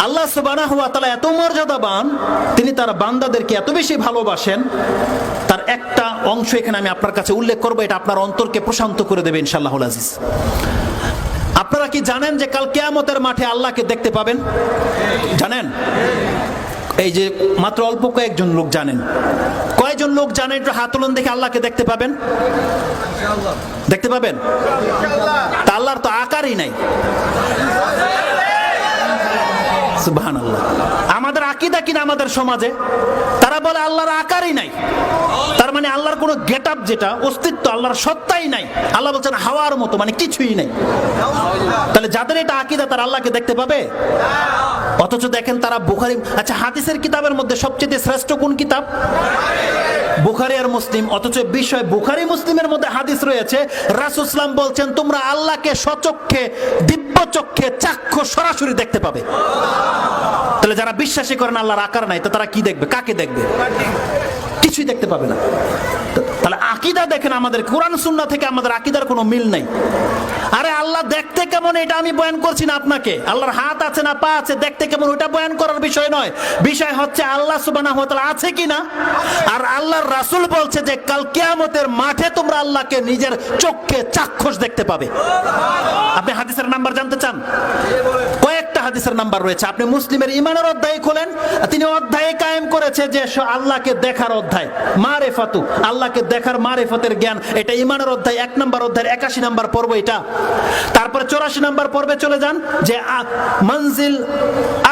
আল্লাহ সুবহানাহু ওয়া তাআলা এত মর্যাদাবান, তিনি তার বান্দাদেরকে এত বেশি ভালোবাসেন। তার একটা অংশ এখানে আমি আপনার কাছে উল্লেখ করব, এটা আপনার অন্তরকে প্রশান্ত করে দেবে ইনশাআল্লাহুল আজিজ। আপনারা কি জানেন যে কাল কিয়ামতের মাঠে আল্লাহকে দেখতে পাবেন? জানেন? এই যে মাত্র অল্প কয়েকজন লোক জানেন। কয়জন লোক জানেন? একটু হাত তুলুন দেখে আল্লাহকে দেখতে পাবেন। দেখতে পাবেন? তা আল্লাহর তো আকারই নাই। সুবহানাল্লাহ। আমাদের আকীদা কিনা আমাদের সমাজে তারা বলে আল্লাহর আকারই নাই, তার মানে আল্লাহর কোনো গেটআপ, যেটা অস্তিত্ব, আল্লাহর সত্তাই নাই। আল্লাহ বলছেন হাওয়ার মতো, মানে কিছুই নাই। তাহলে যাদের এটা আকীদা তারা আল্লাহকে দেখতে পাবে? অথচ দেখেন তারা বুখারী, আচ্ছা হাদিসের কিতাবের মধ্যে সবচেয়ে শ্রেষ্ঠ কোন কিতাব? বুখারী আর মুসলিম। অথচ বিষয় বুখারী মুসলিমের মধ্যে হাদিস রয়েছে, রাসূল সাল্লাল্লাহু আলাইহি ওয়াসাল্লাম বলছেন তোমরা আল্লাহকে স্বচক্ষে, দিব্য চক্ষে, চাক্ষুষ সরাসরি দেখতে পাবে। তাহলে যারা বিশ্বাসী করেন আল্লাহর আকার নাই, তো তারা কি দেখবে? কাকে দেখবে? কিছুই দেখতে পাবে না। তাহলে আকীদা দেখেন, আমাদের কোরআন সুন্নাহ থেকে আমাদের আকীদার কোনো মিল নাই। আরে আল্লাহ দেখতে কেমন এটা আমি বয়ান করছি না আপনাকে। আল্লাহর হাত আছে না পা আছে, দেখতে কেমন ওটা বয়ান করার বিষয় নয়। বিষয় হচ্ছে আল্লাহ সুবহানাহু ওয়া তাআলা আছে কিনা। আর আল্লাহর রাসূল বলছে যে কাল কিয়ামতের মাঠে তোমরা আল্লাহকে নিজের চোখে চাক্ষুষ দেখতে পাবে। আপনি হাদিসের নাম্বার জানতে চান? কয়েকটা হাদিসের নাম্বার রয়েছে। আপনি মুসলিমের ঈমানের অধ্যায় খোলেন, তিনি অধ্যায়ে কায়েম করেছে যে আল্লাহকে দেখার অধ্যায়, মারিফাতু, আল্লাহকে দেখার মারিফতের জ্ঞান, এটা ঈমানের অধ্যায় 1 নম্বর অধ্যায়ের 81 নম্বর পর্ব এটা। তারপরে 84 নম্বর পর্বে চলে যান, যে মনজিল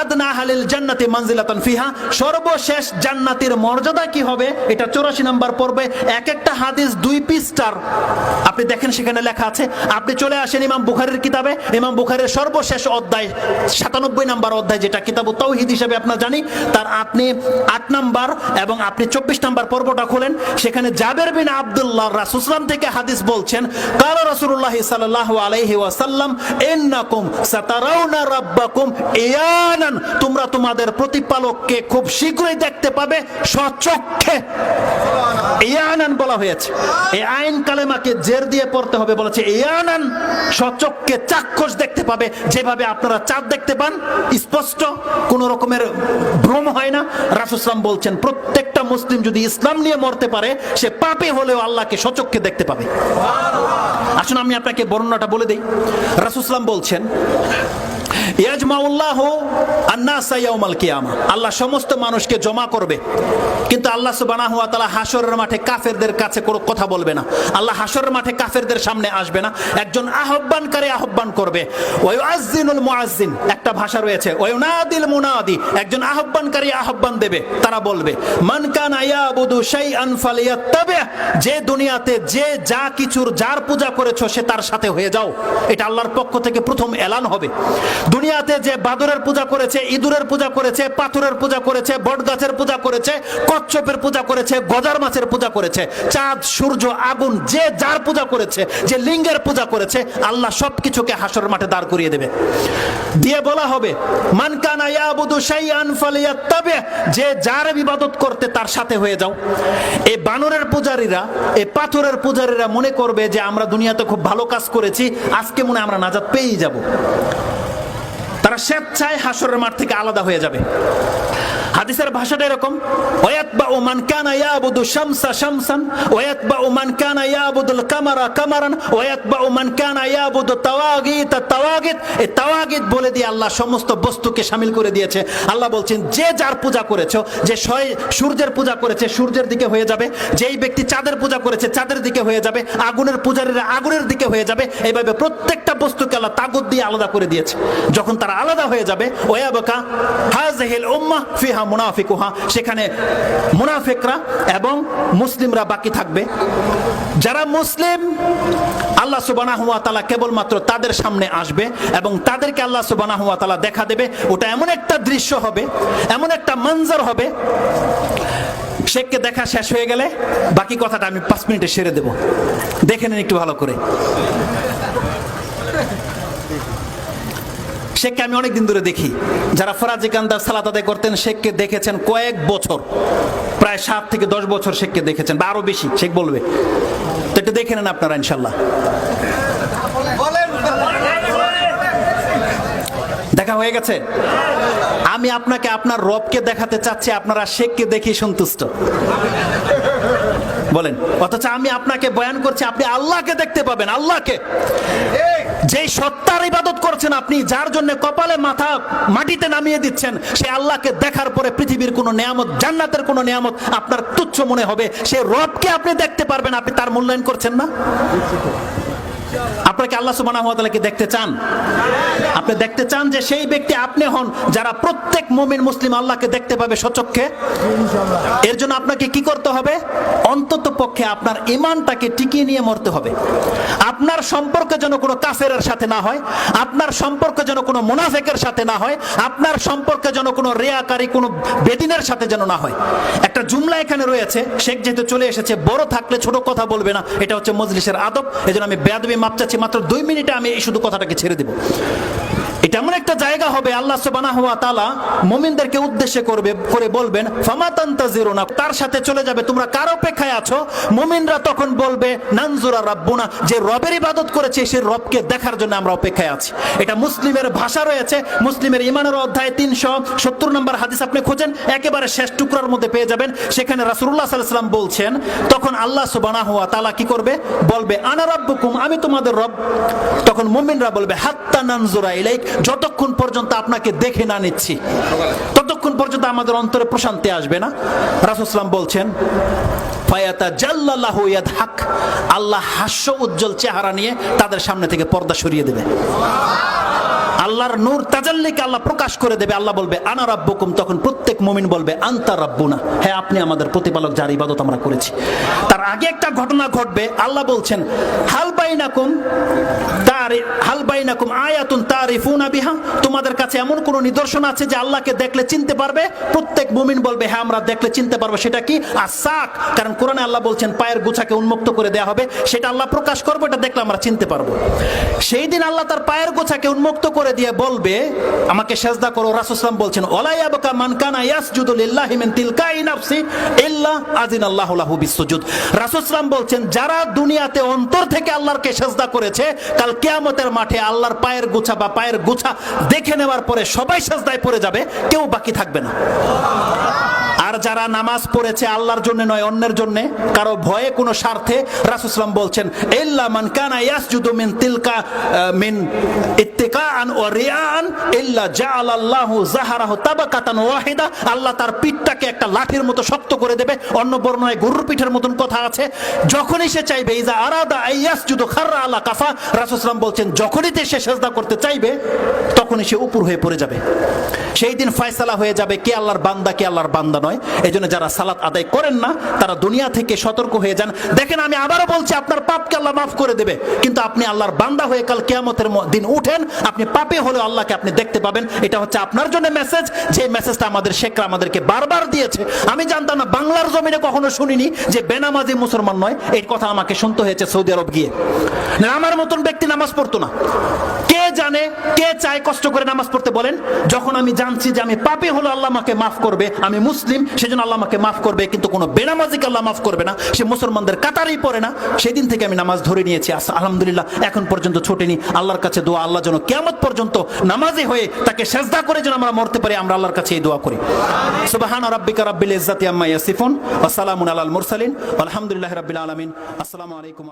আদনা আহলিল জান্নাতি মানজিলাতান ফিহা, সর্বশেষ জান্নাতীর মর্যাদা কি হবে, এটা 84 নম্বর পর্বে। এক একটা হাদিস 2 পৃষ্ঠার, আপনি দেখেন সেখানে লেখা আছে। আপনি চলে আসেন ইমাম বুখারীর কিতাবে, ইমাম বুখারীর সর্বশেষ অধ্যায় 97 নম্বর অধ্যায়, যেটা কিতাবুত তাওহীদ হিসেবে আপনারা জানি, তার আপনি 8 নম্বর এবং আপনি 24 নম্বর পর্বটা খোলেন, সেখানে জাবের বিন আব্দুল্লাহ রাসূল সাল্লাল্লাহু আলাইহি ওয়াসাল্লাম থেকে হাদিস বলছেন, কালা রাসূলুল্লাহ সাল্লাল্লাহু আলাইহি ওয়াসাল্লাম ইন্নাকুম সাতারাউনা রাব্বাকুম ইয়ানান, তোমরা তোমাদের প্রতিপালককে খুব শীঘ্রই দেখতে পাবে স্বচক্ষে। ইয়ানান বলা হয়েছে, এই আইন কালেমাকে জের দিয়ে পড়তে হবে, বলেছে ইয়ানান, স্বচক্ষে চাক্ষুষ দেখতে পাবে। যেভাবে আপনারা চাঁদ দেখতে পান স্পষ্ট, কোন রকমের ভ্রম হয় না, রাসূল সাল্লাল্লাহু আলাইহি ওয়াসাল্লাম বলছেন প্রত্যেকটা মুসলিম যদি ইসলাম নিয়ে মরতে পারে, সে পাপী হলেও আল্লাহকে স্বচক্ষে দেখতে পাবে। আসুন আমি আপনাকে বর্ণনাটা বলে দেই। রাসূল সাল্লাল্লাহু আলাইহি ওয়াসাল্লাম বলছেন, ইয়াজমাউল্লাহু আন-নাসা ইয়াউমাল কিয়ামা, আল্লাহ সমস্ত মানুষকে জমা করবে, কিন্তু আল্লাহ সুবহানাহু ওয়া তাআলা হাশরের মাঠে কাফেরদের কাছে কোনো কথা বলবে না। আল্লাহ হাশরের মাঠে কাফেরদের সামনে আসবে না, একজন আহ্বানকারী আহ্বান করবে। ওয়া ইউআযযিনুল মুআযযিন, একটা ভাষা রয়েছে, ওয়া ইউনাদিল মুনাদি, একজন আহ্বানকারী আহ্বান দেবে, তারা বলবে মান কানা ইয়াবুদু শাইআন ফালিয়াত্তাবি, যে দুনিয়াতে যে যা কিছুর যার পূজা করেছো সে তার সাথে হয়ে যাও। এটা আল্লাহর পক্ষ থেকে প্রথম এলান হবে। দুনিয়াতে যে বাদরের পূজা করেছে, ইঁদুরের পূজা করেছে, পাথরের পূজা করেছে, বটগাছের পূজা করেছে, কচ্ছপের পূজা করেছে, গজার মাছের পূজা করেছে, চাঁদ সূর্য আগুন, যে যার পূজা করেছে, যে লিঙ্গের পূজা করেছে, আল্লাহ সবকিছুকে হাশরের মাঠে দাঁড় করিয়ে দেবে। দিয়ে বলা হবে মান কানা ইয়াবুদু শাইআন ফালিয়াত্তাবি, যে যার ইবাদত করতে তার সাথে হয়ে যাও। এই বানরের পূজারীরা, এই পাথরের পূজারীরা মনে করবে যে আমরা দুনিয়াতে খুব ভালো কাজ করেছি, আজকে মনে আমরা নাজাত পেয়েই যাব। তারা স্বেচ্ছায় হাশরের মাঠ থেকে আলাদা হয়ে যাবে। হাদিসের ভাষাটা এরকম, ওয়ায়াতবাউ মান কানা ইয়াবুদু শামসা শামসান, ওয়ায়াতবাউ মান কানা ইয়াবুদুল কামারা কামারান, ওয়ায়াতবাউ মান কানা ইয়াবুদু তাওয়াগিত তাওয়াগিত। এই তাওয়াগিত বলে দিয়ে আল্লাহ সমস্ত বস্তুকে শামিল করে দিয়েছে। আল্লাহ বলছেন যে যার পূজা করেছো, যে সূর্যের পূজা করেছে সূর্যের দিকে হয়ে যাবে, যেই ব্যক্তি চাঁদের পূজা করেছে চাঁদের দিকে হয়ে যাবে, আগুনের পূজারীরা আগুনের দিকে হয়ে যাবে। এইভাবে প্রত্যেকটা বস্তুকে আল্লাহ তাগুত দিয়ে আলাদা করে দিয়েছে। যখন তারা আলাদা হয়ে যাবে, ওয়ায়াবকা হাযিহিল উম্মাহ ফিহা মুনাফিকুহা, সেখানে মুনাফিকরা এবং মুসলিমরা বাকি থাকবে। যারা মুসলিম, আল্লাহ সুবহানাহু ওয়া তাআলা কেবলমাত্র তাদের সামনে আসবে এবং তাদেরকে আল্লাহ সুবহানাহু ওয়া তাআলা দেখা দেবে। ওটা এমন একটা দৃশ্য হবে, এমন একটা মঞ্জর হবে, শেখকে দেখা শেষ হয়ে গেলে বাকি কথাটা আমি 5 মিনিটে সেরে দেব, দেখে নিন একটু ভালো করে। শেখকে আমি অনেকদিন ধরে দেখি, যারা ফরাজি কান্দার সালাত আদায় করতেন শেখকে দেখেছেন কয়েক বছর, প্রায় 7 থেকে 10 বছর শেখকে দেখেছেন, বা আরো বেশি, শেখ বলবে। তো একটু দেখে নেন আপনারা ইনশাল্লাহ। দেখা হয়ে গেছে। আমি আপনাকে আপনার রবকে দেখাতে চাচ্ছি, আপনারা শেখকে দেখে সন্তুষ্ট বলেন, অথচ আমি আপনাকে বয়ান করছি আপনি আল্লাহকে দেখতে পাবেন। আল্লাহকে, যেই সত্তার ইবাদত করছেন আপনি, যার জন্য কপালে মাথা মাটিতে নামিয়ে দিচ্ছেন, সেই আল্লাহকে দেখার পরে পৃথিবীর কোনো নিয়ামত, জান্নাতের কোনো নিয়ামত আপনার তুচ্ছ মনে হবে। সেই রবকে আপনি দেখতে পারবেন, আপনি তার মূল্যায়ন করছেন না। আপনাকে আল্লাহ সুবহানাহু ওয়া তাআলাকে দেখতে চান? আপনি দেখতে চান যে সেই ব্যক্তি আপনি হন যারা প্রত্যেক মুমিন মুসলিম আল্লাহকে দেখতে পাবে সচক্ষে? এর জন্য আপনাকে কি করতে হবে? অন্তত পক্ষে আপনার ঈমানটাকে টিকিয়ে নিয়ে মরতে হবে। আপনার সম্পর্ক যেন কোনো কাফেরের সাথে না হয়, আপনার সম্পর্ক যেন কোনো মুনাফিকের সাথে না হয়, আপনার সম্পর্ক যেন কোনো রিয়াকারী, কোনো বেদিনের সাথে যেন না হয়। একটা জুমলা এখানে রয়েছে, শেখ যেহেতু চলে এসেছে, বড় থাকলে ছোট কথা বলবে না, এটা হচ্ছে মজলিসের আদব। এজন্য আমি বেয়াদবি মাপ চাচ্ছি, মাত্র 2 মিনিটে আমি এই শুধু কথাটাকে ছেড়ে দেব। এটা এমন একটা জায়গা হবে, আল্লাহ সুবহানাহু ওয়া তাআলা মুমিনদেরকে উদ্দেশ্য করে বলবেন ফামা তানতাজিরুনা, তার সাথে চলে যাবে, তোমরা কার অপেক্ষায় আছো? মুমিনরা তখন বলবে নানজুরা রাব্বুনা, যে রবের ইবাদত করেছে সেই রবকে দেখার জন্য আমরা অপেক্ষায় আছি। এটা মুসলিমের ভাষা রয়েছে, মুসলিমের ঈমানের অধ্যায় 370 নম্বর হাদিস আপনি খোঁজেন, একেবারে শেষ টুকরার মধ্যে পেয়ে যাবেন। সেখানে রাসূলুল্লাহ সাল্লাল্লাহু আলাইহি ওয়াসাল্লাম বলছেন, তখন আল্লাহ সুবহানাহু ওয়া তাআলা কি করবে? বলবে আনা রাব্বুকুম, আমি তোমাদের রব। তখন মুমিনরা বলবে হাত্তা নানজুরা ইলাইক, যতক্ষণ পর্যন্ত আপনাকে দেখে না নিচ্ছি ততক্ষণ পর্যন্ত আমাদের অন্তরে প্রশান্তি আসবে না। রাসূল সাল্লাল্লাহু আলাইহি ওয়াসাল্লাম বলছেন ফায়াতাজাল্লাহু ইয়াদহাক, আল্লাহ হাস্য উজ্জ্বল চেহারা নিয়ে তাদের সামনে থেকে পর্দা সরিয়ে দেবে। আল্লাহর নূর তাজাল্লিকে আল্লাহ প্রকাশ করে দেবে। আল্লাহ বলবে আনা রাব্বুকুম, তখন প্রত্যেক মুমিন বলবে আনতা রাব্বুনা, হ্যাঁ আপনি আমাদের প্রতিপালক, যার ইবাদত আমরা করেছি। তার আগে একটা ঘটনা ঘটবে। আল্লাহ বলছেন হাল বাইনাকুম আয়াতুন তারিফুনা বিহা, তোমাদের কাছে এমন কোন নিদর্শন আছে যে আল্লাহকে দেখলে চিনতে পারবে? প্রত্যেক মুমিন বলবে হ্যাঁ আমরা দেখলে চিনতে পারবো। সেটা কি? আসাক, কারণ কোরআনে আল্লাহ বলছেন পায়ের গোছাকে উন্মুক্ত করে দেয়া হবে, সেটা আল্লাহ প্রকাশ করবে, এটা দেখলে আমরা চিনতে পারবো। সেই দিন আল্লাহ তার পায়ের গোছাকে উন্মুক্ত করে দিয়ে বলবে আমাকে সেজদা করো। রাসূল সাল্লাল্লাহু আলাইহি ওয়াসাল্লাম বলছেন ওয়ালা ইয়াবকা মান কানা ইয়াসজুদু লিল্লাহি মিন তিলকাই নাফসি ইল্লা আযিনাল্লাহু লাহু বিসসুজুদ। রাসূল সাল্লাল্লাহু আলাইহি ওয়াসাল্লাম বলছেন যারা দুনিয়াতে অন্তর থেকে আল্লাহকে সেজদা করেছে, কাল কিয়ামতের মাঠে আল্লাহর পায়ের গোছা বা পায়ের গোছা দেখে নেওয়ার পরে সবাই সেজদায় পড়ে যাবে, কেউ বাকি থাকবে না। আর যারা নামাজ পড়েছে আল্লাহর জন্য নয়, অন্যের জন্য, কারো ভয়ে, কোনো স্বার্থে, রাসূল সাল্লাল্লাহু আলাইহি ওয়াসাল্লাম বলছেন ইল্লা মান কানা ইয়াসজুদু মিন তিলকা মিন ইত্তিকাআন ওয়া রিয়াআন ইল্লা জাআলাল্লাহু যাহরাহু তাবাকাতান ওয়াহিদা, আল্লাহ তার পিঠটাকে একটা লাঠির মতো শক্ত করে দেবে। অন্য বর্ণনায় গরুর পিঠের মতন কথা আছে। যখনই সে চাইবে ইজা আরাদা আইয়াসজুদু খাররা আলা কাফা, রাসূল সাল্লাল্লাহু আলাইহি ওয়াসাল্লাম বলছেন যখনই সে সিজদা করতে চাইবে তখনই সে উপর হয়ে পড়ে যাবে। সেই দিন ফয়সালা হয়ে যাবে কে আল্লাহর বান্দা, কে আল্লাহর বান্দা নয়। এজন্য যারা সালাত আদায় করেন না তারা দুনিয়া থেকে সতর্ক হয়ে যান। দেখেন আমি আবারও বলছি, আপনার পাপকে আল্লাহ মাফ করে দেবে, কিন্তু আপনি আল্লাহর বান্দা হয়ে কাল কিয়ামতের দিন উঠেন, আপনি পাপে হলেও আল্লাহকে আপনি দেখতে পাবেন। এটা হচ্ছে আপনার জন্য মেসেজ, যে মেসেজটা আমাদের শেখরা আমাদেরকে বারবার দিয়েছে। আমি জানতাম না, বাংলার জমিনে কখনো শুনিনি যে বেনামাজি মুসলমান নয়। এই কথা আমাকে শুনতে হয়েছে সৌদি আরব গিয়ে। না, আমার মতন ব্যক্তি নামাজ পড়তো না। কে জানে, কে চায় কষ্ট করে নামাজ পড়তে? বলেন। যখন আমি জানছি যে আমি পাপী হলো আল্লাহ আমাকে মাফ করবে, আমি মুসলিম সেজন্য আল্লাহ আমাকে মাফ করবে, কিন্তু কোনো বেনামাজিকে আল্লাহ মাফ করবে না, সে মুসলমানদের কাতারেই পড়ে না, সেদিন থেকে আমি নামাজ ধরে নিয়েছি। আলহামদুলিল্লাহ, এখন পর্যন্ত ছুটেনি। আল্লাহর কাছে দোয়া, আল্লাহ যেন কিয়ামত পর্যন্ত নামাজি হয়ে তাকে সেজদা করে যেন আমরা মরতে পারি, আমরা আল্লাহর কাছে এই দোয়া করি। সুবহান রাব্বিকা রাব্বিল ইজ্জাতি আম্মা ইয়াসিফুন ওয়া সালামুন আলাল মুরসালিন আলহামদুলিল্লাহি রাব্বিল আলামিন। আসসালামু আলাইকুম।